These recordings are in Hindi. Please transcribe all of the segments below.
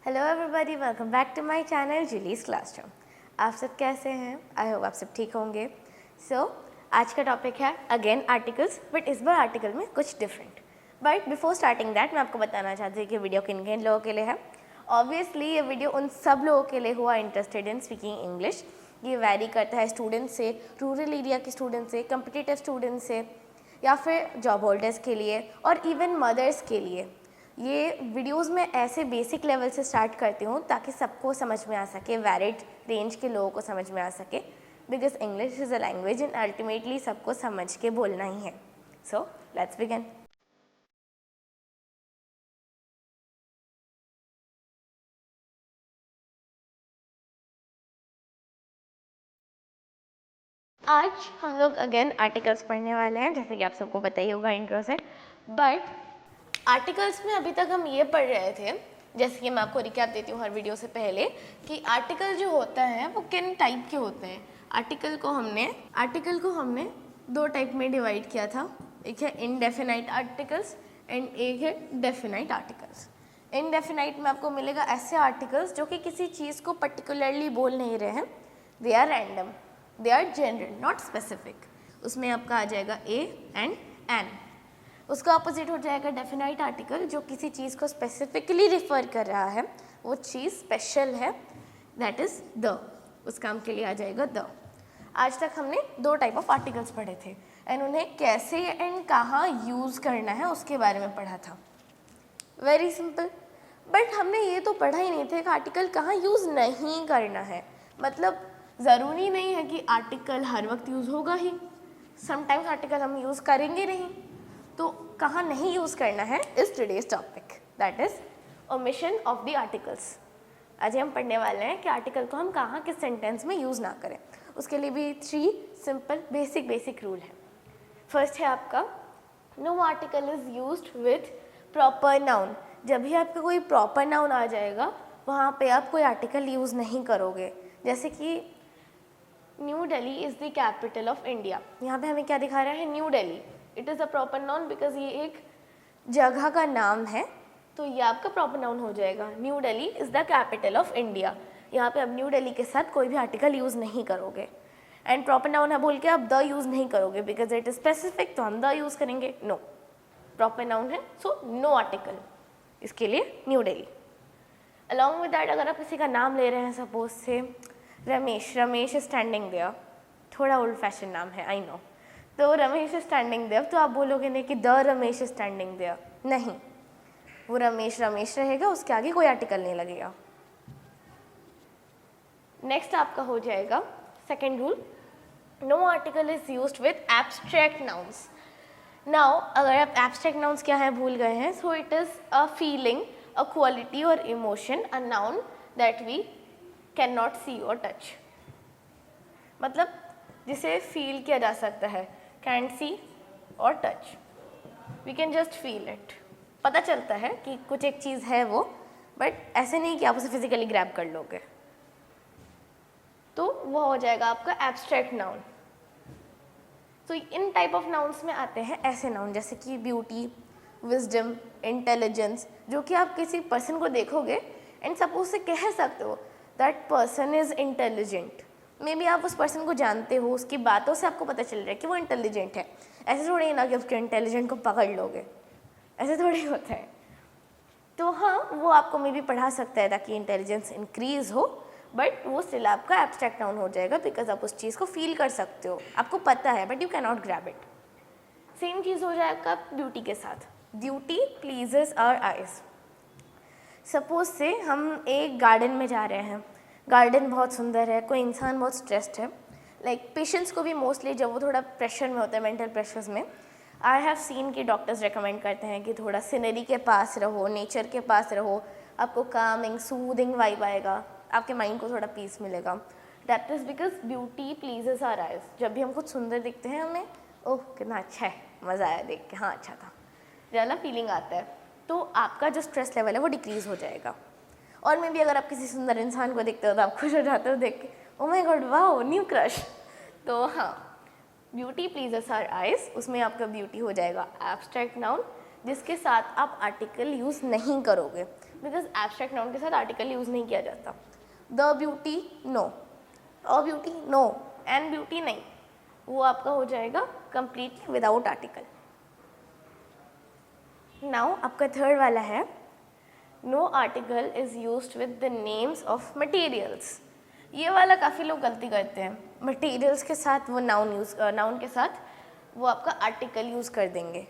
Hello everybody, welcome back to my channel Julie's classroom. आप सब कैसे हैं? आई होप आप सब ठीक होंगे। आज का टॉपिक है अगेन आर्टिकल्स, बट इस बार आर्टिकल में कुछ different. But before starting that मैं आपको बताना चाहती हूँ कि वीडियो किन किन लोगों के लिए है। ऑब्वियसली ये वीडियो उन सब लोगों के लिए हुआ इंटरेस्टेड इन स्पीकिंग इंग्लिश। ये वैरी करता है स्टूडेंट से, रूरल एरिया के स्टूडेंट से, कम्पिटिटिव स्टूडेंट से, या फिर जॉब होल्डर्स के लिए और इवन मदर्स के लिए। ये वीडियोस में ऐसे बेसिक लेवल से स्टार्ट करती हूँ ताकि सबको समझ में आ सके, वैरिड रेंज के लोगों को समझ में आ सके, because English is a language and ultimately सबको समझ के बोलना ही है। So let's begin. आज हम लोग अगेन आर्टिकल्स पढ़ने वाले हैं, जैसे कि आप सबको पता ही होगा इंट्रो से। बट आर्टिकल्स में अभी तक हम ये पढ़ रहे थे, जैसे कि मैं आपको रिकैप देती हूँ हर वीडियो से पहले, कि आर्टिकल जो होता है वो किन टाइप के होते हैं। आर्टिकल को हमने दो टाइप में डिवाइड किया था। एक है इनडेफिनाइट आर्टिकल्स एंड एक है डेफिनाइट आर्टिकल्स। इनडेफिनाइट में आपको मिलेगा ऐसे आर्टिकल्स जो कि किसी चीज़ को पर्टिकुलरली बोल नहीं रहे हैं, they are random, they are general, not specific. उसमें आपका आ जाएगा ए एंड एन। उसका ऑपोजिट हो जाएगा डेफिनाइट आर्टिकल, जो किसी चीज़ को स्पेसिफिकली रिफर कर रहा है, वो चीज़ स्पेशल है, दैट इज़ द, उस काम के लिए आ जाएगा द। आज तक हमने दो टाइप ऑफ आर्टिकल्स पढ़े थे एंड उन्हें कैसे एंड कहाँ यूज़ करना है उसके बारे में पढ़ा था। Very simple. बट हमने ये तो पढ़ा ही नहीं था कि आर्टिकल कहाँ यूज़ नहीं करना है। मतलब ज़रूरी नहीं है कि आर्टिकल हर वक्त यूज़ होगा ही, समटाइम्स आर्टिकल हम यूज़ करेंगे नहीं। तो कहाँ नहीं यूज़ करना है is today's topic, that is omission of the articles. आज हम पढ़ने वाले हैं कि आर्टिकल को हम कहाँ किस सेंटेंस में यूज़ ना करें। उसके लिए भी 3 सिंपल बेसिक रूल है। फर्स्ट है आपका, no article is used with proper noun. जब भी आपका कोई प्रॉपर नाउन आ जाएगा वहाँ पे आप कोई आर्टिकल यूज़ नहीं करोगे। जैसे कि new Delhi is the capital of India, यहाँ पे हमें क्या दिखा रहा है? New Delhi. It is a proper noun because ये एक जगह का नाम है, तो ये आपका प्रॉपर नाउन हो जाएगा। New Delhi is the capital of India. यहाँ पे अब न्यू दिल्ली के साथ कोई भी आर्टिकल यूज़ नहीं करोगे। एंड प्रॉपर नाउन है बोल के आप द यूज़ नहीं करोगे बिकॉज इट इज़ स्पेसिफिक, तो हम द यूज़ करेंगे। नो, प्रॉपर नाउन है, सो नो आर्टिकल, इसके लिए new Delhi. Along with that, अगर आप किसी का नाम ले रहे हैं, सपोज से रमेश इज स्टैंडिंग देयर, थोड़ा ओल्ड फैशन नाम है, आई नो। तो रमेश इज स्टैंडिंग देयर, तो आप बोलोगे नहीं कि the Ramesh is standing there, नहीं, वो रमेश रहेगा, उसके आगे कोई आर्टिकल नहीं लगेगा। नेक्स्ट आपका हो जाएगा second rule, no article is used with abstract nouns. Now अगर आप एब्स्ट्रैक्ट नाउन्स क्या है भूल गए हैं, so it is a feeling, a quality or emotion, a noun that we can not see और टच। मतलब जिसे फील किया जा सकता है, कैन सी और touch, we can just feel it. पता चलता है कि कुछ एक चीज़ है वो, बट ऐसे नहीं कि आप उसे फिजिकली ग्रैब कर लोगे। तो वो हो जाएगा आपका एब्स्ट्रैक्ट नाउन। तो इन टाइप ऑफ नाउन्स में आते हैं ऐसे नाउन जैसे कि ब्यूटी, विजडम, इंटेलिजेंस, जो कि आप किसी पर्सन को देखोगे एंड सपोज से कह सकते हो that person is intelligent. May be आप उस पर्सन को जानते हो, उसकी बातों से आपको पता चल रहा है कि वो इंटेलिजेंट है। ऐसे थोड़ी ना कि उसके इंटेलिजेंट को पकड़ लोगे, ऐसे थोड़ी होता है। तो हाँ, वो आपको मे बी पढ़ा सकता है ताकि इंटेलिजेंस इंक्रीज हो, बट वो स्टिल आपका एब्स्ट्रैक्ट नाउन हो जाएगा बिकॉज आप उस चीज़ को फील कर सकते हो, आपको पता है, but you can not grab it. Same चीज़ हो जाएगा ब्यूटी के साथ। Beauty pleases our eyes. Suppose से हम एक गार्डन में जा रहे हैं, गार्डन बहुत सुंदर है, कोई इंसान बहुत स्ट्रेस्ड है, लाइक पेशेंट्स को भी मोस्टली जब वो थोड़ा प्रेशर में होता है, मेंटल प्रेशर्स में, आई हैव सीन कि डॉक्टर्स रिकमेंड करते हैं कि थोड़ा सीनरी के पास रहो, नेचर के पास रहो, आपको कामिंग सूदिंग वाइब आएगा, आपके माइंड को थोड़ा पीस मिलेगा। That is because beauty pleases our eyes. जब भी हम कुछ सुंदर दिखते हैं हमें, ओह कितना अच्छा है, मज़ा आया देख के, हाँ अच्छा था, ज़्यादा फीलिंग आता है, तो आपका जो स्ट्रेस लेवल है वो डिक्रीज़ हो जाएगा। और मे भी अगर आप किसी सुंदर इंसान को देखते हो तो आप खुश हो जाते हो देख के, oh my God wow new crush. तो हाँ, ब्यूटी प्लीजेस आवर आइज, उसमें आपका ब्यूटी हो जाएगा एब्स्ट्रैक्ट नाउन जिसके साथ आप आर्टिकल यूज़ नहीं करोगे। बिकॉज एब्स्ट्रैक्ट नाउन के साथ आर्टिकल यूज़ नहीं किया जाता। The beauty no, a beauty no, an beauty नहीं, वो आपका हो जाएगा कंप्लीटली विदाउट आर्टिकल। नाउ आपका थर्ड वाला है no article is used with the names of materials. ये वाला काफ़ी लोग गलती करते हैं, मटेरियल्स के साथ वो नाउन के साथ वो आपका आर्टिकल यूज़ कर देंगे।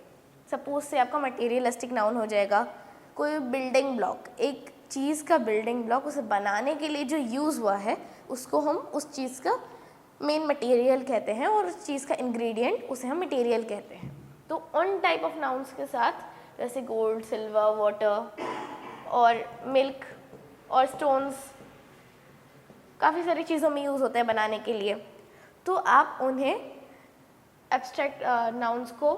सपोज से आपका मटेरियलिस्टिक नाउन हो जाएगा कोई बिल्डिंग ब्लॉक, एक चीज़ का बिल्डिंग ब्लॉक, उसे बनाने के लिए जो यूज़ हुआ है उसको हम उस चीज़ का मेन मटेरियल कहते हैं और उस चीज़ का इंग्रेडिएंट उसे हम मटेरियल कहते हैं। तो उन टाइप ऑफ नाउन्स के साथ जैसे गोल्ड, सिल्वर, वाटर और मिल्क और स्टोन्स काफ़ी सारी चीज़ों में यूज़ होते हैं बनाने के लिए, तो आप उन्हें एब्स्ट्रैक्ट नाउन्स को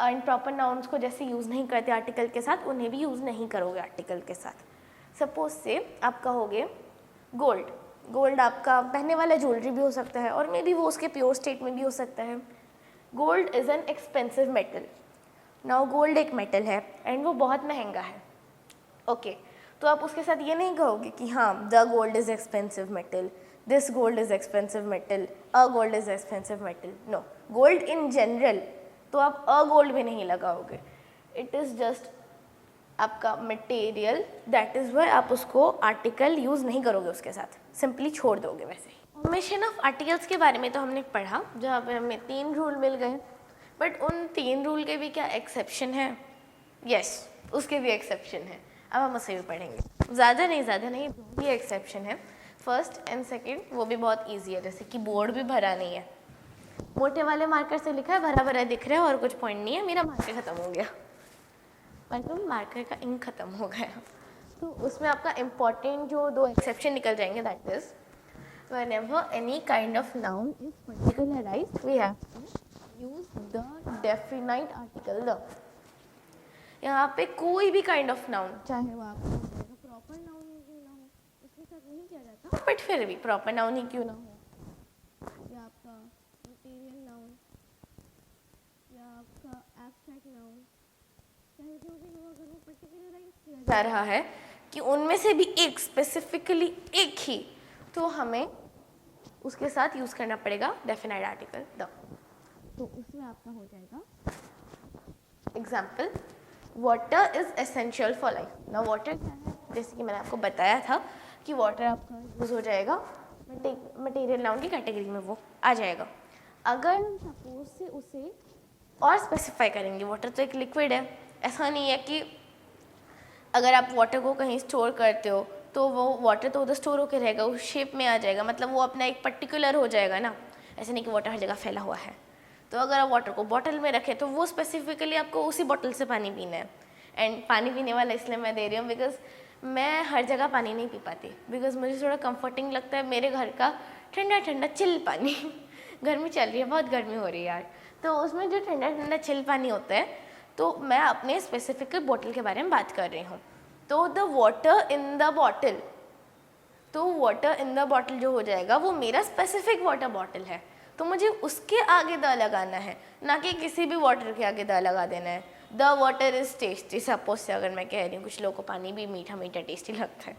इम्प्रॉपर नाउन्स को जैसे यूज़ नहीं करते आर्टिकल के साथ, उन्हें भी यूज़ नहीं करोगे आर्टिकल के साथ। सपोज से आप कहोगे गोल्ड, गोल्ड आपका पहनने वाला ज्वेलरी भी हो सकता है और मे बी वो उसके प्योर स्टेट में भी हो सकता है। Gold is an expensive metal. Now gold एक मेटल है एंड वो बहुत महंगा है, ओके तो आप उसके साथ ये नहीं कहोगे कि हाँ the gold is expensive metal, this gold is expensive metal, a gold is expensive metal. No, gold in general तो आप अ गोल्ड भी नहीं लगाओगे, इट इज़ जस्ट आपका मटेरियल, दैट इज़ वाई आप उसको आर्टिकल यूज़ नहीं करोगे उसके साथ, सिंपली छोड़ दोगे। वैसे ही फॉर्मेशन ऑफ आर्टिकल्स के बारे में तो हमने पढ़ा, जहाँ पे हमें 3 रूल मिल गए, बट उन 3 रूल के भी क्या एक्सेप्शन है? यस, उसके भी एक्सेप्शन है, अब हम उसे भी पढ़ेंगे। ज़्यादा नहीं, भी एक्सेप्शन है। फर्स्ट एंड सेकेंड वो भी बहुत ईजी है, जैसे कि बोर्ड भी भरा नहीं है, मोटे वाले मार्कर से लिखा है, भरा भरा दिख रहा है और कुछ पॉइंट नहीं है, मेरा मार्कर ख़त्म हो गया, मतलब मार्कर का इंक ख़त्म हो गया, तो उसमें आपका इम्पॉर्टेंट जो 2 एक्सेप्शन निकल जाएंगे, that is whenever any kind of noun is particularized we have to use the definite article the। यहाँ पे कोई भी काइंड ऑफ नाउन, चाहे वो आपका प्रॉपर नाउन क्यों ना हो, उसके साथ नहीं किया जाता, बट फिर भी प्रॉपर नाउन ही क्यों ना हो, या आपका मटेरियल नाउन या आपका एब्स्ट्रैक्ट नाउन, चाहे जो भी हो, अगर वो पर्टिकुलराइज किया जा रहा है कि उनमें से भी एक स्पेसिफिकली एक ही, तो हमें उसके साथ यूज़ करना पड़ेगा डेफिनाइट आर्टिकल द। तो उसमें आपका हो जाएगा example water is essential for life. ना वाटर क्या है, जैसे कि मैंने आपको बताया था कि वाटर आपका यूज़ हो जाएगा मटेरियल नाउन की कैटेगरी में, वो आ जाएगा। अगर हम सपोज से उसे और स्पेसिफाई करेंगे, वाटर तो एक लिक्विड है, ऐसा नहीं है कि अगर आप वाटर को कहीं स्टोर करते हो तो वो वाटर तो उधर स्टोर होकर रहेगा, उस शेप में आ जाएगा, मतलब वो अपना एक पर्टिकुलर हो जाएगा ना, ऐसे नहीं कि वाटर हर जगह फैला हुआ है। तो अगर आप वाटर को बॉटल में रखें तो वो स्पेसिफिकली आपको उसी बॉटल से पानी पीना है। एंड पानी पीने वाला इसलिए मैं दे रही हूँ बिकॉज मैं हर जगह पानी नहीं पी पाती, बिकॉज मुझे थोड़ा कंफर्टिंग लगता है मेरे घर का ठंडा ठंडा चिल पानी। गर्मी चल रही है, बहुत गर्मी हो रही है यार, तो उसमें जो ठंडा ठंडा चिल पानी होता है, तो मैं अपने स्पेसिफिक बॉटल के बारे में बात कर रही हूँ। तो the water in the bottle, तो वाटर इन द बॉटल जो हो जाएगा वो मेरा स्पेसिफिक वाटर बॉटल है, तो मुझे उसके आगे द लगाना है, ना कि किसी भी वाटर के आगे द लगा देना है। The water is tasty, suppose से अगर मैं कह रही हूँ कुछ लोगों को पानी भी मीठा मीठा टेस्टी लगता है,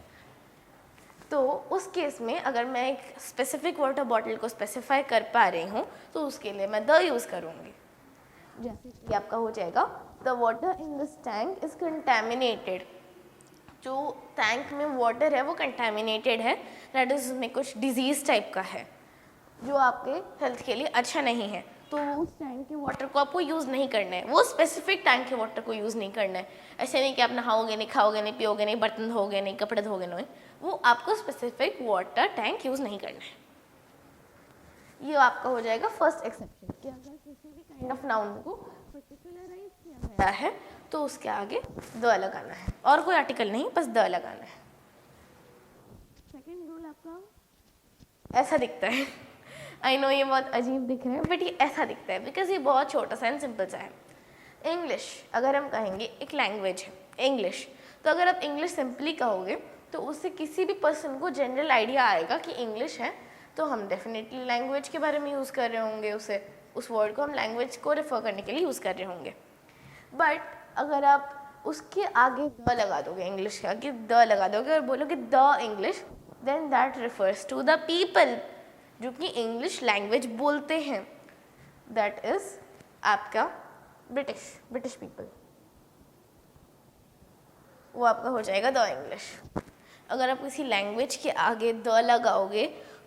तो उस केस में अगर मैं एक स्पेसिफिक वाटर बॉटल को स्पेसिफाई कर पा रही हूँ तो उसके लिए मैं द यूज़ करूँगी। जैसे कि आपका हो जाएगा the water in this tank is contaminated, जो टैंक में वाटर है वो कंटेमिनेटेड है, दैट इज़ उसमें कुछ डिजीज़ टाइप का है जो आपके हेल्थ के लिए अच्छा नहीं है, तो उस टैंक के वाटर को आपको यूज़ नहीं करना है, वो स्पेसिफिक टैंक के वाटर को यूज़ नहीं करना है। ऐसे नहीं कि आप नहाओगे नहीं, खाओगे नहीं, पियोगे नहीं, बर्तन धोगे नहीं, कपड़े धोगे नहीं, वो आपको स्पेसिफिक वाटर टैंक यूज़ नहीं करना है। ये आपका हो जाएगा फर्स्ट एक्सेप्शन कि अगर किसी भी काइंड ऑफ नाउन को पर्टिकुलराइज किया गया है तो उसके आगे द लगाना है, और कोई आर्टिकल नहीं, बस द लगाना है। सेकेंड रूल आपका ऐसा दिखता है, आई नो ये बहुत अजीब दिख रहा है, बट ये ऐसा दिखता है बिकॉज ये बहुत छोटा सा एंड सिंपल सा है। इंग्लिश अगर हम कहेंगे एक लैंग्वेज है इंग्लिश, तो अगर आप इंग्लिश सिंपली कहोगे तो उससे किसी भी पर्सन को जनरल आइडिया आएगा कि इंग्लिश है, तो हम डेफिनेटली लैंग्वेज के बारे में यूज़ कर रहे होंगे, उस वर्ड को हम लैंग्वेज को रेफर करने के लिए यूज़ कर रहे होंगे। बट अगर आप उसके आगे द लगा दोगे, इंग्लिश के आगे द लगा दोगे और बोलोगे the English, then that refers to the people जो कि इंग्लिश लैंग्वेज बोलते हैं, दैट इज आपका ब्रिटिश पीपल, वो आपका हो जाएगा द इंग्लिश। अगर आप किसी लैंग्वेज के आगे द लगाओगे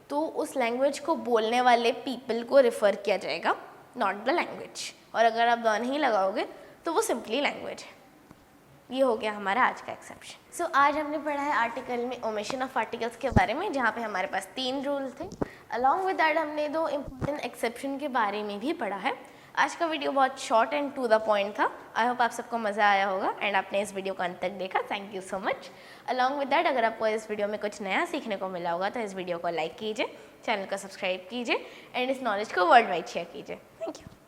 तो उस लैंग्वेज को बोलने वाले पीपल को रिफ़र किया जाएगा, नॉट द लैंग्वेज। और अगर आप द नहीं लगाओगे तो वो सिंपली लैंग्वेज है। ये हो गया हमारा आज का एक्सेप्शन। सो आज हमने पढ़ा है आर्टिकल में ओमिशन ऑफ आर्टिकल्स के बारे में, जहाँ पे हमारे पास 3 रूल थे। अलॉन्ग विद दैट हमने 2 इम्पोर्टेंट एक्सेप्शन के बारे में भी पढ़ा है। आज का वीडियो बहुत short and to the point था। आई होप आप सबको मज़ा आया होगा एंड आपने इस वीडियो को अंत तक देखा। Thank you so much. Along with that अगर आपको इस वीडियो में कुछ नया सीखने को मिला होगा तो इस वीडियो को लाइक कीजिए, चैनल को सब्सक्राइब कीजिए एंड इस नॉलेज को वर्ल्ड वाइड शेयर कीजिए। Thank you.